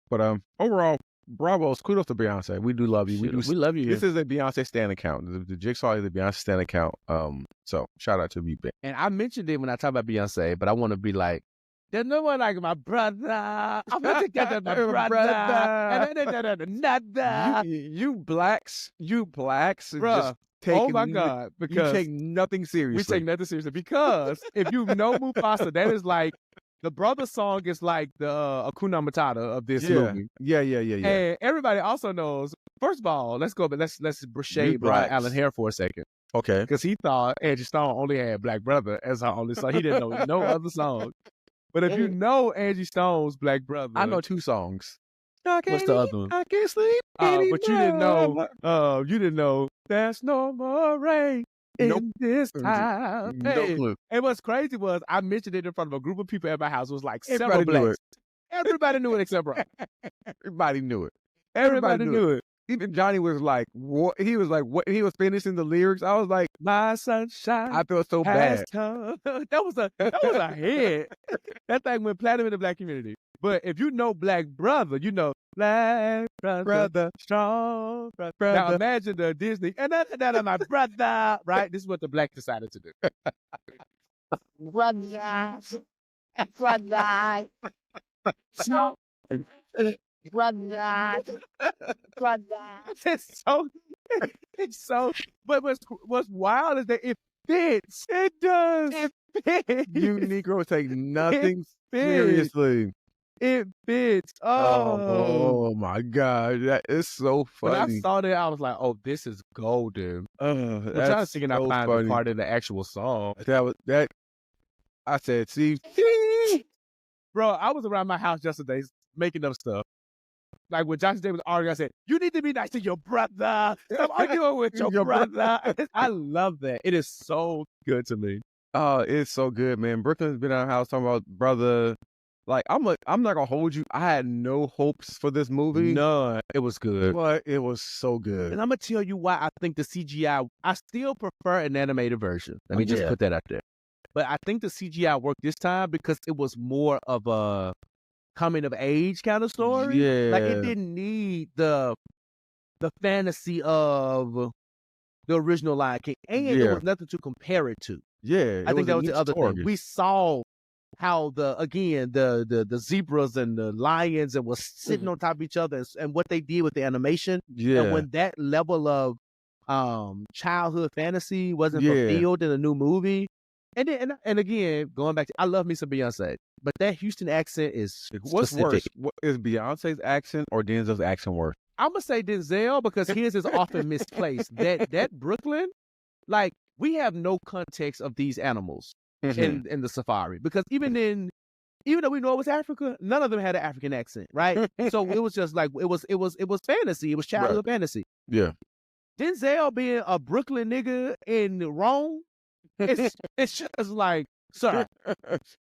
But overall, bravos, kudos to Beyonce. We do love you. We love you here. This is a Beyonce stan account. The Jigsaw is a Beyonce stan account. So shout out to you, Ben. And I mentioned it when I talk about Beyonce, but I want to be like, there's no one like my brother. I'm gonna together my brother. You blacks, Bruh, just taking, oh my God, you because take nothing seriously. we take nothing seriously. Because if you know Mufasa, that is like the brother song is like the Hakuna Matata of this movie. Yeah. And everybody also knows. First of all, let's go, but let's shade Brian Allen Haire for a second. Okay. Because he thought Angie Stone only had Black Brother as her only song. He didn't know no other song. But if you know Angie Stone's Black Brother, I know 2 songs. What's the other one? I can't sleep. But you didn't know. You didn't know. There's no more rain in this town. No clue. And what's crazy was I mentioned it in front of a group of people at my house. It was like Everybody several knew blacks. Everybody knew it except Brian. Everybody knew it. Everybody knew it. Even Johnny was like, what? He was like, what? He was finishing the lyrics. I was like, My sunshine. I felt so has bad. come. That was a hit. That thing went platinum in the black community. But if you know Black Brother, you know Black Brother, strong brother. Now imagine the Disney and that my brother, right? This is what the black decided to do. Brother, It's so. But what's wild is that it fits. It does. It fits. You Negroes take nothing fits. seriously. It fits. Oh my God, that is so When I funny. saw that, I was like, "Oh, this is golden." I'm trying to That's see if I so find funny. the part in the actual song. That. I said, see, Bro, I was around my house yesterday making up stuff. Like when Johnson Day was arguing, I said, "You need to be nice to your brother. Stop arguing with your brother." I love that. It is so good to me. oh, it's so good, man. Brooklyn's been in our house talking about brother. Like, I'm not gonna hold you. I had no hopes for this movie. None. It was good. But it was so good. And I'm gonna tell you why I think the CGI. I still prefer an animated version. Let me just put that out there. But I think the CGI worked this time because it was more of a coming of age kind of story. Yeah. Like it didn't need the fantasy of the original Lion King, and there was nothing to compare it to. Yeah. I think that was the other thing. We saw how the zebras and the lions and was sitting on top of each other and what they did with the animation. Yeah. And when that level of childhood fantasy wasn't fulfilled in a new movie. And then and again, going back to, I love me some Beyonce, but that Houston accent is What's specific. worse? Is Beyonce's accent or Denzel's accent worse? I'm gonna say Denzel because his is often misplaced. That Brooklyn, like we have no context of these animals in the safari because even though we know it was Africa, none of them had an African accent, right? So it was just like it was fantasy. It was childhood fantasy. Yeah. Denzel being a Brooklyn nigga in Rome, it's just like, sir,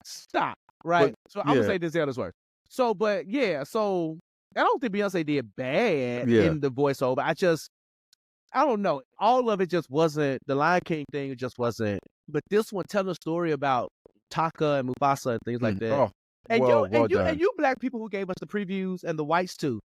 stop, right? So I'm gonna say Denzel is worse. So, but yeah, so I don't think Beyonce did bad in the voiceover. I don't know. All of it just wasn't, the Lion King thing, it just wasn't. But this one telling a story about Taka and Mufasa and things like that. Oh, and you black people who gave us the previews and the whites too.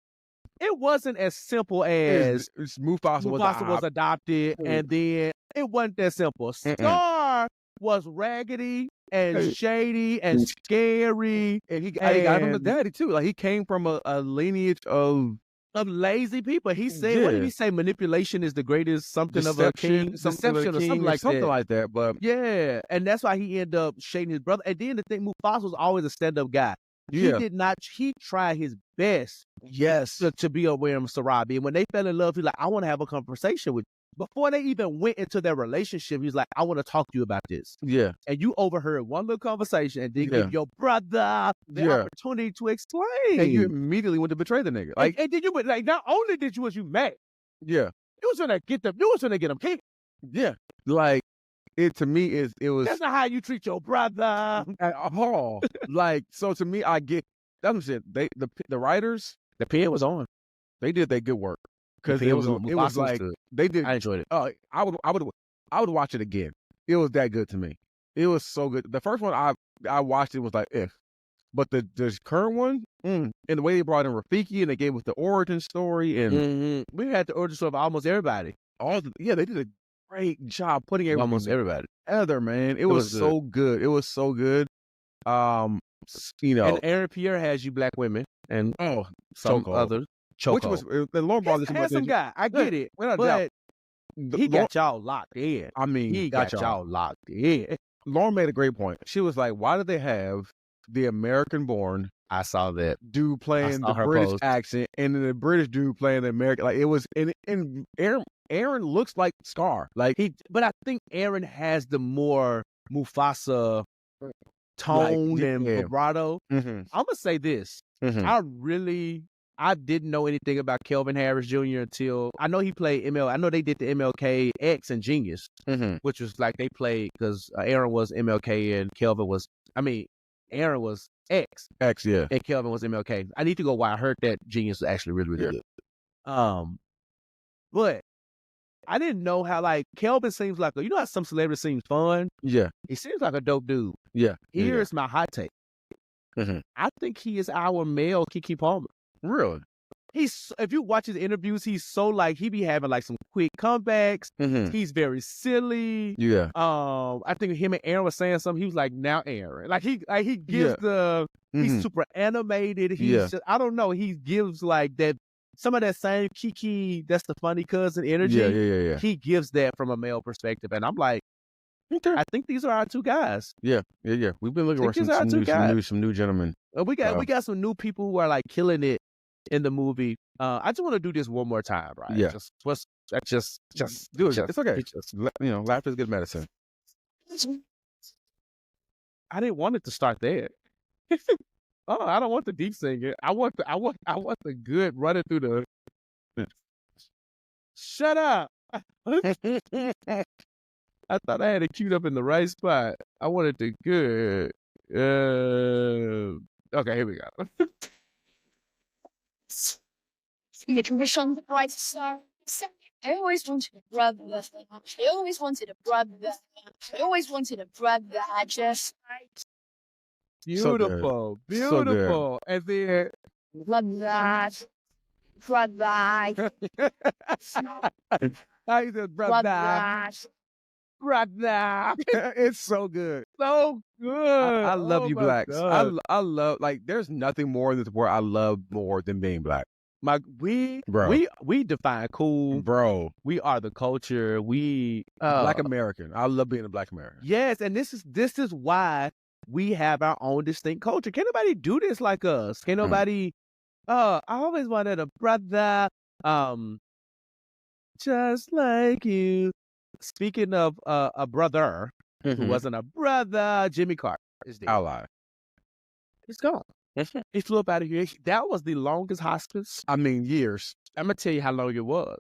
It wasn't as simple as Mufasa was adopted, and then it wasn't that simple. Scar was raggedy and shady and scary, and he got from his daddy too. Like he came from a lineage of lazy people. He said, what did he say? Manipulation is the greatest something of a king, deception or something like that. But yeah, and that's why he ended up shading his brother. And then the thing, Mufasa was always a stand-up guy. He did not. He tried his best. Yes, to be aware of Sarabi. And when they fell in love, he's like, I want to have a conversation with you. Before they even went into their relationship, he's like, I want to talk to you about this. Yeah. And you overheard one little conversation and then give your brother the opportunity to explain. And you immediately went to betray the nigga. Like, and then you went, like, not only did you mad. Yeah. You was trying to get them. You was trying to get them kicked. Yeah. Like, it to me it was. That's not how you treat your brother at all. Like, so to me, I get that's what I'm saying. The writers, the pen was on. They did their good work because it was like they did. I enjoyed it. I would watch it again. It was that good to me. It was so good. The first one I watched it was like But the current one, and the way they brought in Rafiki and they gave us the origin story and we had the origin story of almost everybody. They did a great job putting everything Almost everybody. together, man. It was so good. It was so good. You know, and Aaron Pierre has you black women and some others. Which was the Lord brought this handsome guy. I get it, but he got y'all locked in. I mean, he got y'all locked in. Lauren made a great point. She was like, "Why did they have the American-born?" I saw that dude playing the British accent, and then the British dude playing the American. Like it was, and Aaron looks like Scar. Like but I think Aaron has the more Mufasa tone and vibrato. I'm gonna say this: I didn't know anything about Kelvin Harrison Jr. until I know he played ML. I know they did the MLK X and Genius, which was like they played because Aaron was MLK and Kelvin was. Aaron was X, yeah, and Kelvin was MLK. I need to go. Why I heard that Genius was actually really, really good. But I didn't know how like Kelvin seems like how some celebrities seem fun. Yeah, he seems like a dope dude. Yeah, here's my hot take. I think he is our male Keke Palmer. Really? If you watch his interviews, he's so like he be having like some quick comebacks. He's very silly. Yeah. I think him and Aaron was saying something. He was like, "Now Aaron," like he gives he's super animated. He's just, I don't know. He gives like that some of that same Keke. That's the funny cousin energy. Yeah. He gives that from a male perspective, and I'm like, I think these are our two guys. Yeah. We've been looking for some new gentlemen. We got some new people who are like killing it in the movie. I just want to do this one more time, right? Yeah. Just do it. It's okay. Laughter is good medicine. I didn't want it to start there. I don't want the deep singing. I want the good running through the. Shut up. I thought I had it queued up in the right spot. I wanted the good. Okay, here we go. On the bright side. I always wanted a brother. I always wanted a brother. I always wanted a brother. I just beautiful, beautiful, and then brother. I said brother. It's so good. So good. I love you blacks. I love like there's nothing more in this world I love more than being black. We define cool, bro. We are the culture. We Black American. I love being a Black American. Yes, and this is why we have our own distinct culture. Can't nobody do this like us. Can't nobody. I always wanted a brother, just like you. Speaking of a brother who wasn't a brother, Jimmy Carter is dead. Ally. He's gone. He flew up out of here. That was the longest hospice. I mean, years. I'm going to tell you how long it was.